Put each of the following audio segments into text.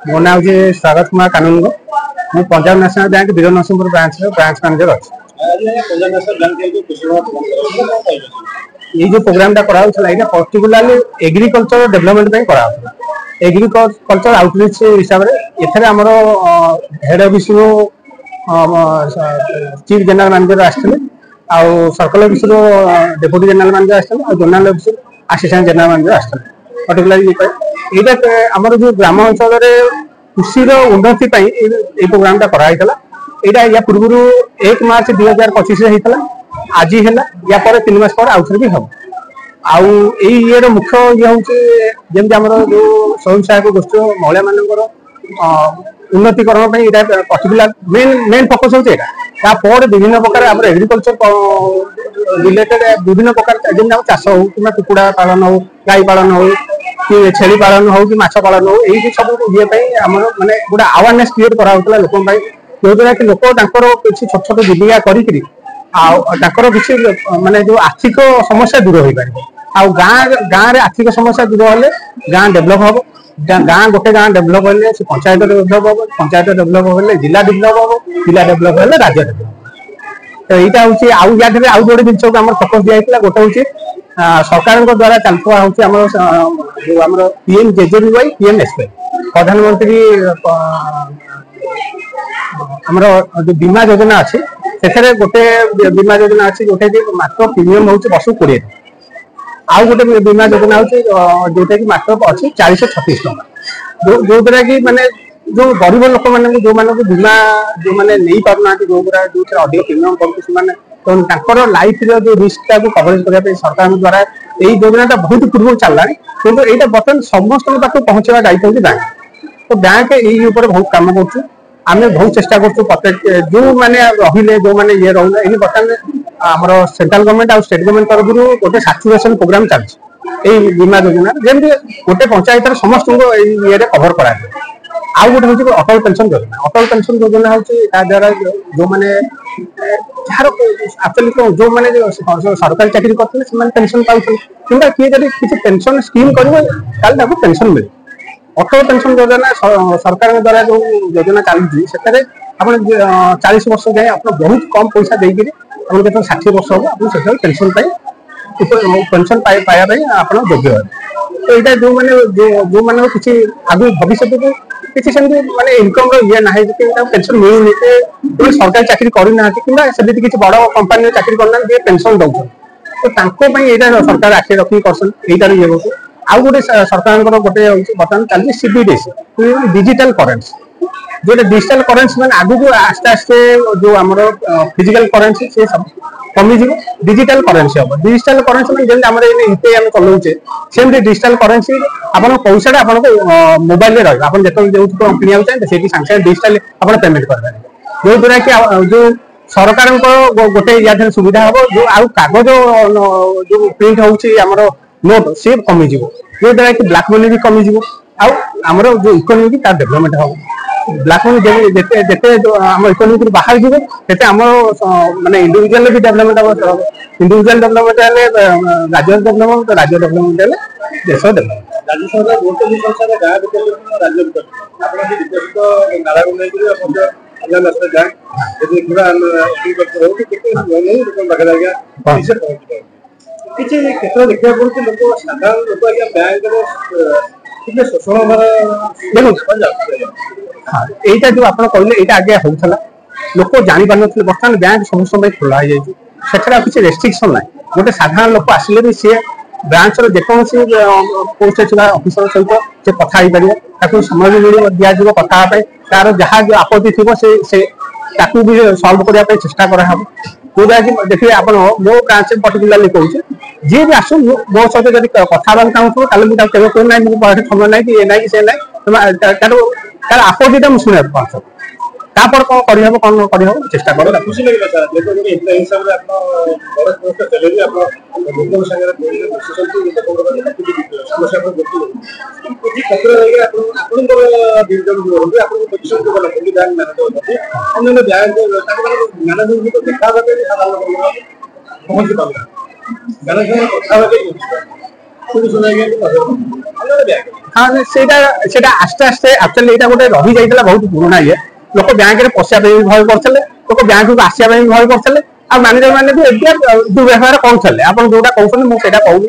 मो ना हूँ स्वागत कुमार कानूनगो मु Punjab national bank Veer Narsinghpur branch manager अच्छे। ये जो प्रोग्राम करा पर्टिकुलाली एग्रीकल्चर डेवलपमेंट करा एग्रीकल्चर आउटरीच हिसाब से एथरे हमर head office chief general manager आसते circle office deputy general manager आसते zonal office assistant general manager आसते पर्टिकुलाली ये आमर जो ग्राम अंचल कृषि उन्नति प्रोग्राम करा या पूर्व 1 मार्च 2025 होता आज है या 3 मास पर आउे भी हम आर मुख्य ये हूँ जमी आम जो स्वयं सहायक गोष्ठी महिला मान उन्नतिकरण पर्टिकुलर मेन फोकस होता विभिन्न प्रकार आम एग्रीकल्चर रिलेटेड विभिन्न प्रकार जमी चाष हो कि कुकुड़ा पालन हो गाई पालन हो कि छेली पालन हो कि माछ पालन हो ये सब ये आम माने गोटे अवेयरनेस क्रिएट कराला लोक जो द्वारा कि लोक किसी छोट छोट जीविका कर किसी माने जो आर्थिक समस्या दूर हो पार गाँव आर्थिक समस्या दूर हेल्ले गाँ डेभलप हम गाँ गोटे गाँ डेभलप हेल्ले पंचायत डेभलप हम पंचायत डेभलप हेल्ले जिला डेभलप हम जिला डेभलप हेल्ले राज्य डेभलप तो यहाँ हूँ आउ गोटे जिन को आम फोकस दिया गोटे हूँ सरकार द्वारा चलता हूँ जो आम पीएम जेजेबीवाई पीएम एसवाई प्रधानमंत्री आमर जो बीमा योजना अच्छी से गोटे बीमा योजना अच्छी जोटा कि मात्र प्रीमियम हूँ वर्ष 20 आउ गोटे बीमा योजना हो जोटा कि मात्र अच्छी 436 टका जो द्वारा कि माने जो गरीब लोक मैंने जो मानक बीमा जो मैंने नहीं पारना जो जो अधिक प्रीमियम पड़े लाइफ जो रिस्क कवरेज करने सरकार द्वारा यही योजना बहुत पूर्व चलला कि यहाँ बर्तमान समस्त पाक पहुँचा दायित्व होगी बैंक तो बैंक यही बहुत कम कर आम बहुत चेष्टा कर प्रत्येक जो मैंने रही जो मैंने ये रोना ये बर्तमान आमर सेंट्रल गवर्नमेंट और स्टेट गवर्नमेंट तरफ गोटे साचुरेशन प्रोग्राम चलती बीमा योजना जमी गोटे पंचायत समस्त ये कभर करा आउ गोटे हूँ अटल पेंशन योजना हूँ द्वारा जो मैंने एक्चुअली जो मैंने सरकारी चाकरी करते पेंशन पाते कि किए जब किसी पेंशन स्कीम कर पेंशन मिले अटल पेंशन योजना सरकार द्वारा जो योजना चलती से आप 40 वर्ष जाए आप बहुत कम पैसा देकर आप 60 वर्ष हम आप पेंशन पेंशन पाइबा आप योग्य तो यहाँ जो मैंने जो मैंने किसी आगे भविष्य को किसी सेमती माने इनकम ये ना पेंशन मिलूनी सरकारी चाकरी करना कि किसी बड़ कंपानी चाकरी करना पेंशन दौर तो यहाँ सरकार आखिर रखी कर ये आउ गोटे सरकार गोटे बर्तमान चलती सीबीडीसी डिजिटल करेन्सी जो डिजिटल करेन्सी मैंने आगु को आस्ते आस्ते जो आम फिजिकल करेन्सी से सब कमिज डिजिटल करेन्सी हम डिजिटल करेन्सी में जमी आम यूपीआई आम चलाऊे सेमती डिजिटल करेन्सी आप पैसा आपको मोबाइल रहा आप जो किणा चाहिए से सागे डिजिटल आप पेमेंट करेंगे जो द्वारा कि जो सरकार गोटे या सुविधा हम जो आउ कागज जो प्रिंट होमर नोट सी कमिज जो द्वारा कि ब्लैक मनी भी कमिज आमर जो इकोनोमी तार डेभलपमेंट हम ब्लैक मनी जिते आम इकोनोमी बाहर जीते आम माने इंडिविजुअल भी डेभलपमेंट हम इंडिविजुअल डेभलपमेंट राज्य डेभलपमेंट राज्य डेभलपमेंट देश डेभलपमेंट राज्य सरकार बहुत भी संसार गाँ विकसित राज्य विकसित नारा किसी क्षेत्र देखा पड़े लोक साधारण लोक बैंक शोषण यहाँ जो आप कहले यहाँ आगे होता लोक जानी पार ना बर्तमान बैंक सब समय खोला से किसी रेस्ट्रिक्शन ना गोटे साधारण लोक आसिले भी सी ब्रांच जेकोसी पोस्ट अफिसर सहित से कथा पार समय भी मिल दिज्व कथा तार जहाँ जो आपत्ति थी भी सल्व करने चेष्टा करा जोटा कि देखिए आप मो ब्रांच पर्टिकुलाली कहूँ जी भी आसू मो सहित जब कथा चाहूँ ताले मुझे कहना मुझे समय ना कि ये ना कि से ना तार आपत्तिटा मुझे शुणा पाँच तापर कौन करहब कौन करहब चेष्टा कर खुशी लगे हिसाब से हाँ सेटा आस्ते आस्ते एक्चुअली यहाँ गोटे रही जाता बहुत पुराना ये लोक बैंक में पशा भय करते लोक बैंक को आसा भय करते आ मैनेजर मैंने भी दुर्व्यवहार करुले आप जोटा कहते मुझे कहूँ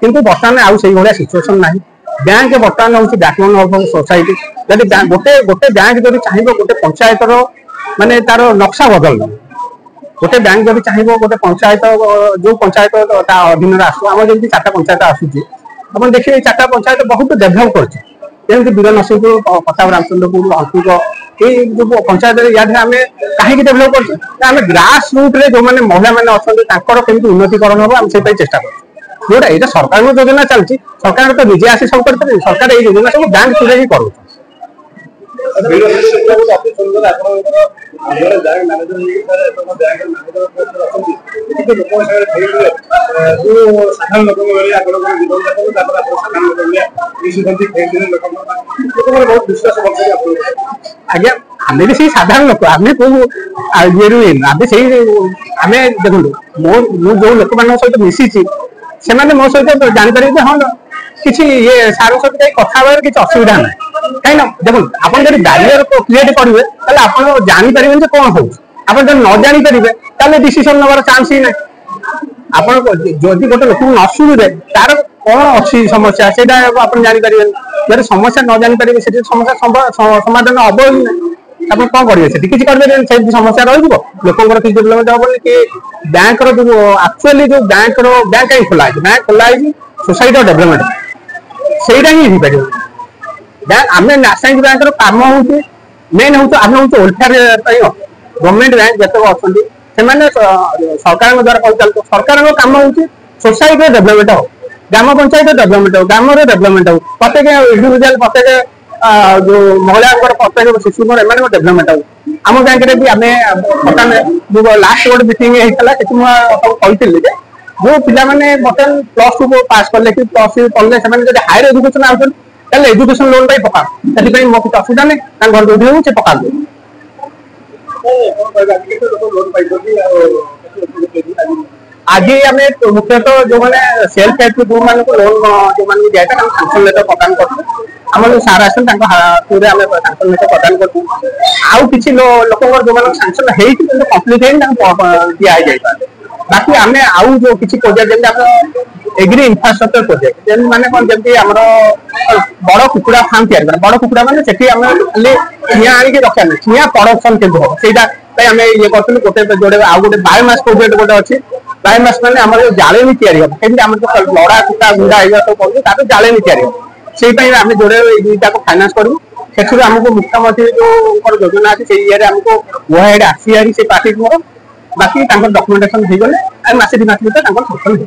किंतु बर्तमान आउ से भाया सिचुएसन ना बैंक बर्तमान हूँ बैकबोन ऑफ सोसाइटी जब गोटे गोटे बैंक जब चाहिए गोटे पंचायत माने तार नक्शा बदल गोटे बैंक जब चाहिए गोटे पंचायत जो पंचायत अधीन आसो आम जमी 4टा पंचायत आसूची आप देखिए 4टा पंचायत बहुत डेभलप करमती वीर नरसिंहपुर प्रताप रामचंद्रपुर अंकुक ये जो पंचायत आम कहीं डेभलप कर ग्रास रूट रे जो मैंने महिला मैंने अच्छा केमी उन्नतिकरण हम आम से चेष्टा कर जोटा ये सरकार योजना चलती सरकार तो निजे आसी सब कर सरकार ये योजना सब बैंक थ्रू ही कर आज्ञा आम भी सही साधारण लोक आम कौ ये आम से आम देखो जो लोक मान सहित मिसी से मो सहित जापर हाँ किसी ये सार सहित कथा कि असुविधा ना कहीं देखो आप बैरियर क्रिएट करेंगे आप जापर कौन हो आप न जापर डिसीजन नवार चांस ही ना आप जदि गोटे लोक न शुणे तार कौन अच्छी समस्या से आप जापर जब समस्या न जापर से समस्या समाधान हम ही ना आप कौन करेंगे से किसी करेंगे से समस्या रही लोकर किसी डेभलपमेंट हेनी कि बैंक जो एक्चुअली जो बैंक कहीं खोला है बैंक खोला है सोसाइटी डेभलपमेंट से ही पार बैंक आम नेशनल बैंक कम हूँ मेन हूँ आम हूँ वेलफेयर गवर्नमेंट बैंक जितक अच्छा सरकार द्वारा परिचालित सरकार कम हूँ सोसाइटी डेभलपमेंट हो ग्राम पंचायत डेभलपमेंट हो ग्राम डेभलपमेंट हो प्रत्येक इंडिविजुआल प्रत्येक जो महिला प्रत्येक शिशु डेभलपमेंट हो आम बैंक भी आम बर्तमान जो लास्ट गोटे मीटिंग होता कही जो पिला बर्तमान +2 पास कले कि +3 पढ़ले से हायर एजुकेशन आसान एजुकेशन लोन पका से मो किसी असुविधा नहीं घर जो हो पका आज आम मुख्यतः जो मैंने सेल्फ हेल्प ग्रुप मान लोन जो मैंने दिया था सैंक्शन लेटर प्रदान कर जो सार आम थ्रू सैंक्शन लेटर प्रदान कर किसी लोक जो सैंक्शन होती कम्प्लीट है दिया जाए बाकी आम आउ जो किसी प्रोजेक्ट जमी एग्री इंफ्रास्ट्रक्चर प्रोजेक्ट माने कौन जमी आम बड़ कुकुड़ा फार्म तैयार बड़ कुकुड़ा मैंने से खाली चिया आनिक रखा ना चिया प्रडक्शन के हम से आम ये करूँ गोटे जोड़े आउ गोटे बायोमास प्रोजेक्ट गोटे अच्छी बायोमास मैंने आम जाले तैयारी हम कहीं आम जो लड़ा कुटा गुंडा ये सब कर जाले तैयारी से आम जोड़े दुईटा को फाइनान्स करूँ से आमको मुख्यमंत्री जो योजना अच्छी से ये आमको ओहेड आसी से पार्टी मोर बाकी डॉक्यूमेंटेशन हो गले मसे 2 मास भर सफल हो